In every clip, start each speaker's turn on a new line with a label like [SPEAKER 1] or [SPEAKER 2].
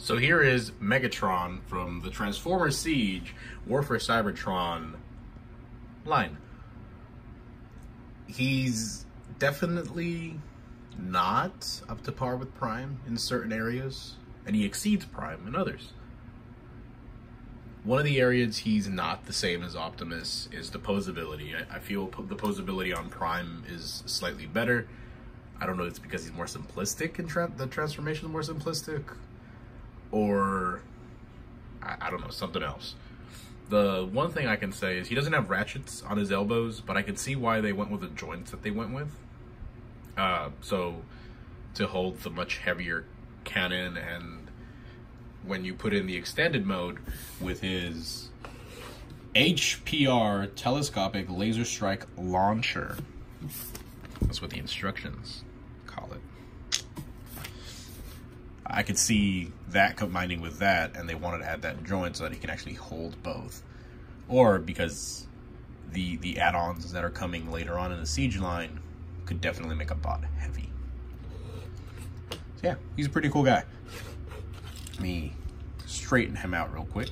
[SPEAKER 1] So here is Megatron from the Transformers Siege Warfare Cybertron line. He's definitely not up to par with Prime in certain areas, and he exceeds Prime in others. One of the areas he's not the same as Optimus is the posability. I feel the posability on Prime is slightly better. I don't know if it's because he's more simplistic and the transformation is more simplistic, or I don't know, something else. The one thing I can say is he doesn't have ratchets on his elbows, but I can see why they went with the joints that they went with. So to hold the much heavier cannon, and when you put in the extended mode with his HPR telescopic laser strike launcher, that's what the instructions call it. I could see that combining with that, and they wanted to add that joint so that he can actually hold both. Or because the add-ons that are coming later on in the Siege line could definitely make a bot heavy. So yeah, he's a pretty cool guy. Let me straighten him out real quick.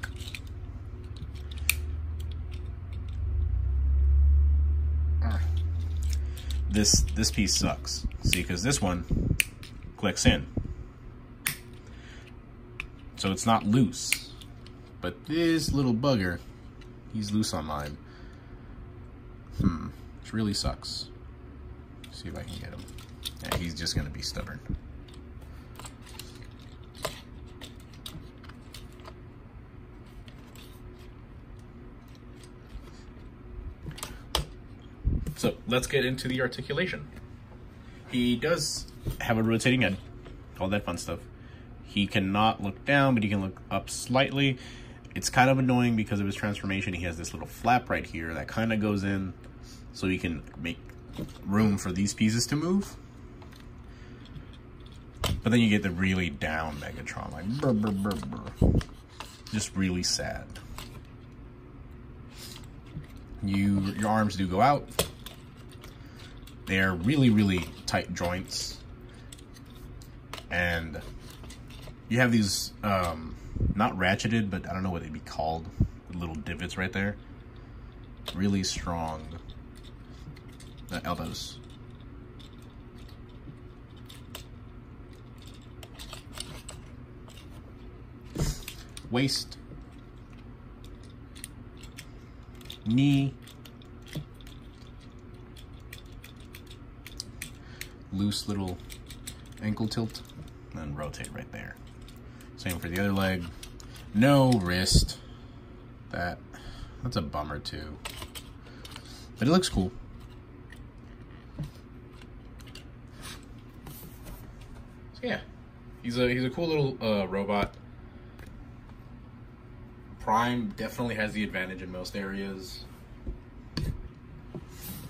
[SPEAKER 1] This piece sucks. See, because this one clicks in. So it's not loose. But this little bugger, he's loose on mine. Which really sucks. Let's see if I can get him. Yeah, he's just gonna be stubborn. So let's get into the articulation. He does have a rotating head, all that fun stuff. He cannot look down, but he can look up slightly. It's kind of annoying because of his transformation. He has this little flap right here that kind of goes in so he can make room for these pieces to move. But then you get the really down Megatron, like brr, brr, brr, brr. Just really sad. Your arms do go out. They're really, really tight joints. And you have these, not ratcheted, but I don't know what they'd be called. Little divots right there. Really strong elbows. Waist. Knee. Loose little ankle tilt. And rotate right there. Same for the other leg. No wrist. That's a bummer too. But it looks cool. So yeah, he's a cool little robot. Prime definitely has the advantage in most areas.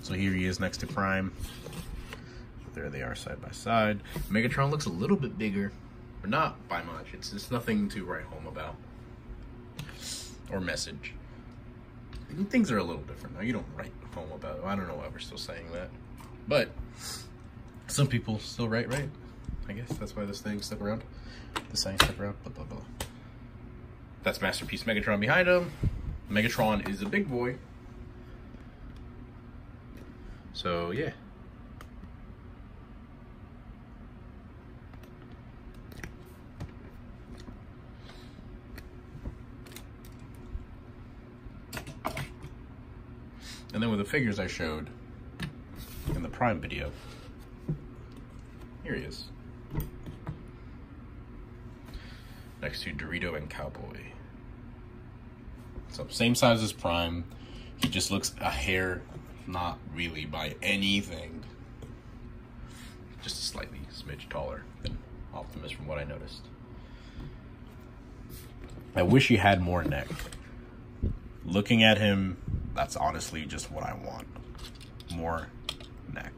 [SPEAKER 1] So here he is next to Prime. There they are side by side. Megatron looks a little bit bigger, but not by much. It's nothing to write home about or message. Things are a little different now. You don't write home about it. I don't know why we're still saying that, but some people still write, right? I guess that's why this thing stuck around. The sign stuck around. Blah blah blah. That's Masterpiece Megatron behind him. Megatron is a big boy. So yeah. And then with the figures I showed in the Prime video, here he is. Next to Dorito and Cowboy. So same size as Prime. He just looks a hair, not really by anything. Just a slightly smidge taller than Optimus from what I noticed. I wish he had more neck. Looking at him, that's honestly just what I want. More neck.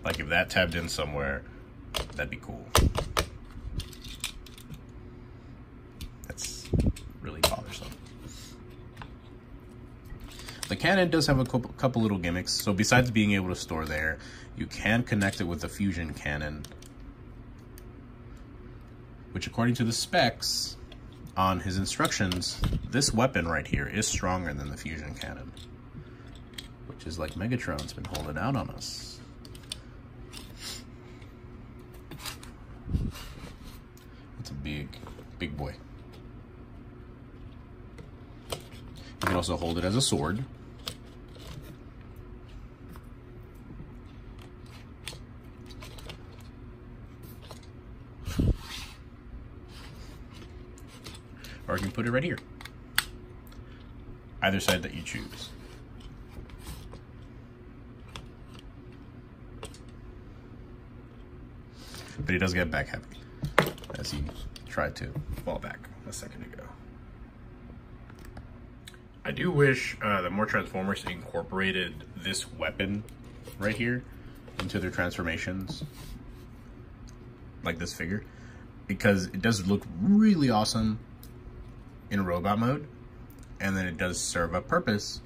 [SPEAKER 1] Like if that tabbed in somewhere, that'd be cool. That's really bothersome. The cannon does have a couple little gimmicks. So besides being able to store there, you can connect it with the fusion cannon which according to the specs on his instructions, this weapon right here is stronger than the fusion cannon, which is like Megatron's been holding out on us. It's a big boy. You can also hold it as a sword. Or you can put it right here. Either side that you choose. But he does get back heavy, as he tried to fall back a second ago. I do wish that more Transformers incorporated this weapon right here into their transformations, like this figure, because it does look really awesome in robot mode, and then it does serve a purpose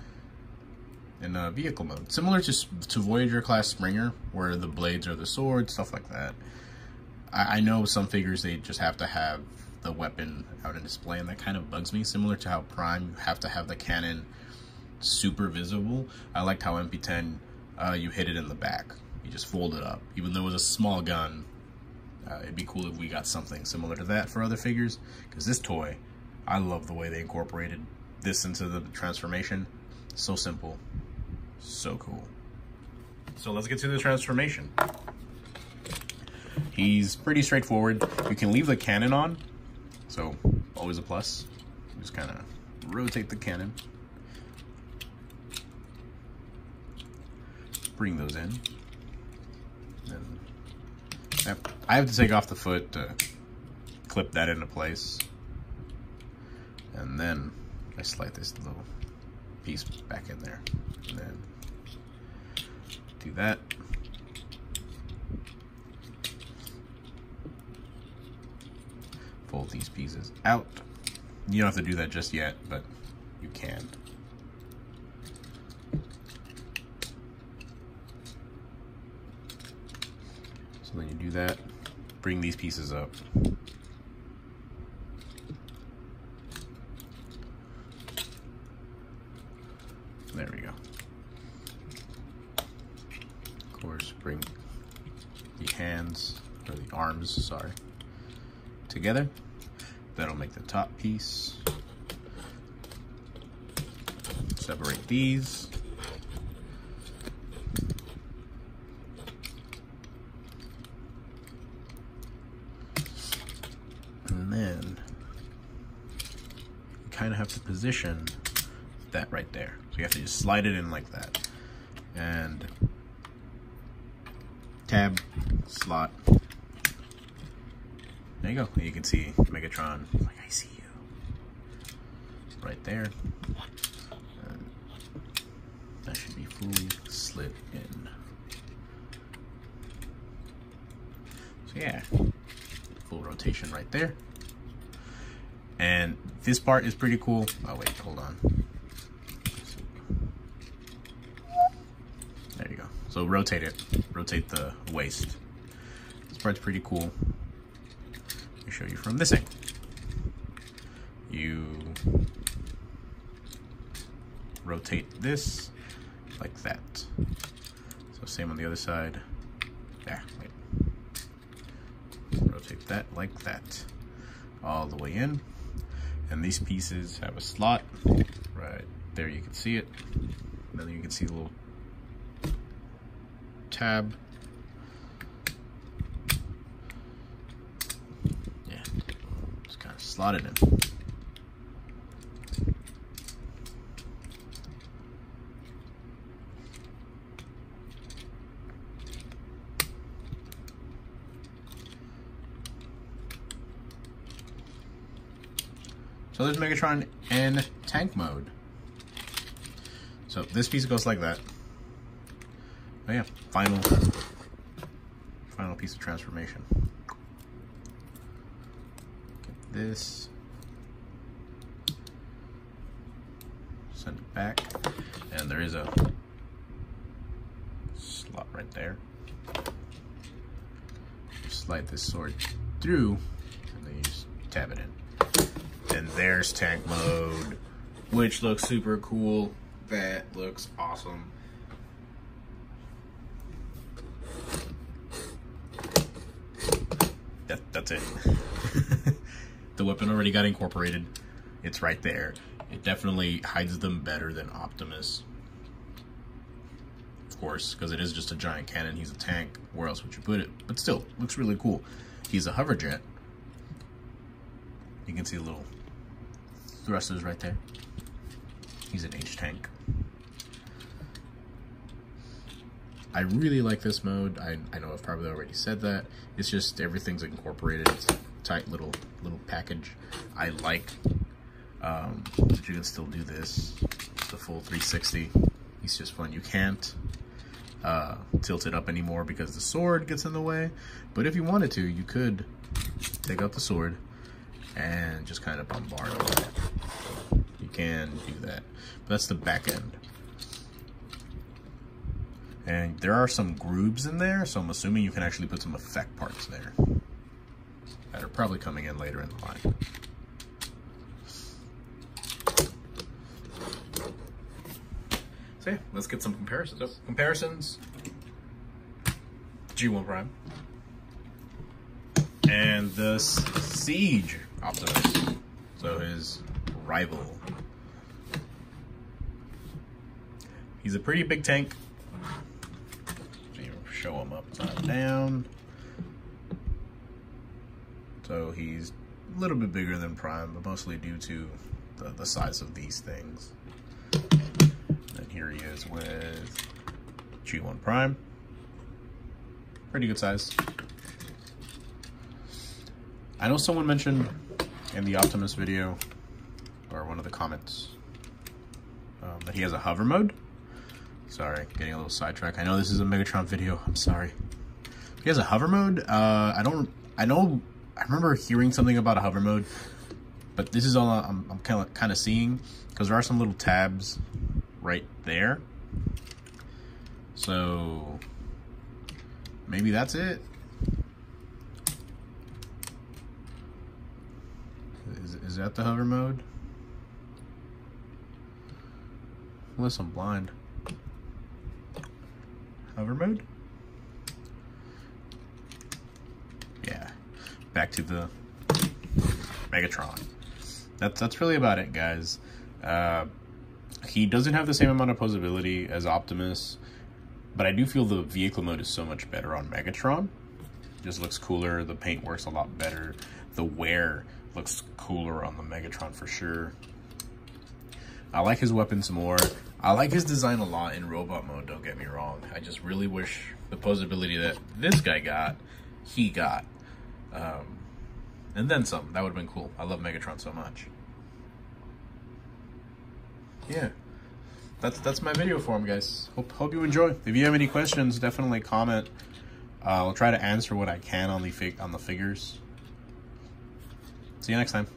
[SPEAKER 1] in vehicle mode, similar to Voyager class Springer, where the blades are the sword, stuff like that. I know some figures they just have to have the weapon out in display, and that kind of bugs me, similar to how Prime, you have to have the cannon super visible. I liked how MP10 you hit it in the back, you just fold it up. Even though it was a small gun, it'd be cool if we got something similar to that for other figures, because this toy, I love the way they incorporated this into the transformation. So simple, so cool. So let's get to the transformation. He's pretty straightforward. You can leave the cannon on, so always a plus. Just kind of rotate the cannon. Bring those in. And I have to take off the foot to clip that into place. And then I slide this little piece back in there. And then do that. Fold these pieces out. You don't have to do that just yet, but you can. So then you do that, bring these pieces up. There we go. Of course, bring the hands, or the arms, sorry, together. That'll make the top piece. Separate these. And then you kind of have to position that right there. So you have to just slide it in like that. And tab, slot. There you go. You can see Megatron, like, I see you. Right there. And that should be fully slid in. So yeah, full rotation right there. And this part is pretty cool. Oh wait, hold on. There you go. So rotate it. Rotate the waist. This part's pretty cool. Let me show you from this angle. You rotate this like that. So same on the other side. Yeah, wait. Rotate that like that. All the way in. And these pieces have a slot. Right there you can see it. And then you can see the little tab. Yeah, just kind of slot it in. So there's Megatron in tank mode. So this piece goes like that. Oh yeah, final piece of transformation. Get this. Send it back. And there is a slot right there. Slide this sword through, and then tab it in. And there's tank mode, which looks super cool. That looks awesome. That's it. The weapon already got incorporated. It's right there. It definitely hides them better than Optimus. Of course, because it is just a giant cannon. He's a tank. Where else would you put it? But still, looks really cool. He's a hover jet. You can see the little thrusters right there. He's an H-tank. I really like this mode. I know I've probably already said that. It's just everything's incorporated. It's a tight little package. I like that you can still do this. The full 360. It's just fun. You can't tilt it up anymore because the sword gets in the way. But if you wanted to, you could take out the sword and just kind of bombard over it. You can do that. But that's the back end. And there are some grooves in there, so I'm assuming you can actually put some effect parts there that are probably coming in later in the line. So yeah, let's get some comparisons. So, comparisons. G1 Prime. And the Siege Optimus. So his rival. He's a pretty big tank. Show him upside down. So he's a little bit bigger than Prime, but mostly due to the size of these things. And here he is with G1 Prime. Pretty good size. I know someone mentioned in the Optimus video, or one of the comments, that he has a hover mode. Sorry, getting a little sidetracked. I know this is a Megatron video. I'm sorry. He has a hover mode. I remember hearing something about a hover mode, but this is all I'm kind of seeing, because there are some little tabs right there. So maybe that's it. Is that the hover mode? Unless I'm blind. Hover mode? Yeah. Back to the Megatron. That's really about it, guys. He doesn't have the same amount of posability as Optimus, but I do feel the vehicle mode is so much better on Megatron. It just looks cooler. The paint works a lot better. The wear looks cooler on the Megatron for sure. I like his weapons more. I like his design a lot in robot mode, don't get me wrong. I just really wish the posability that this guy got, he got. And then some. That would have been cool. I love Megatron so much. Yeah. That's my video for him, guys. Hope you enjoy. If you have any questions, definitely comment. I'll try to answer what I can on the figures. See you next time.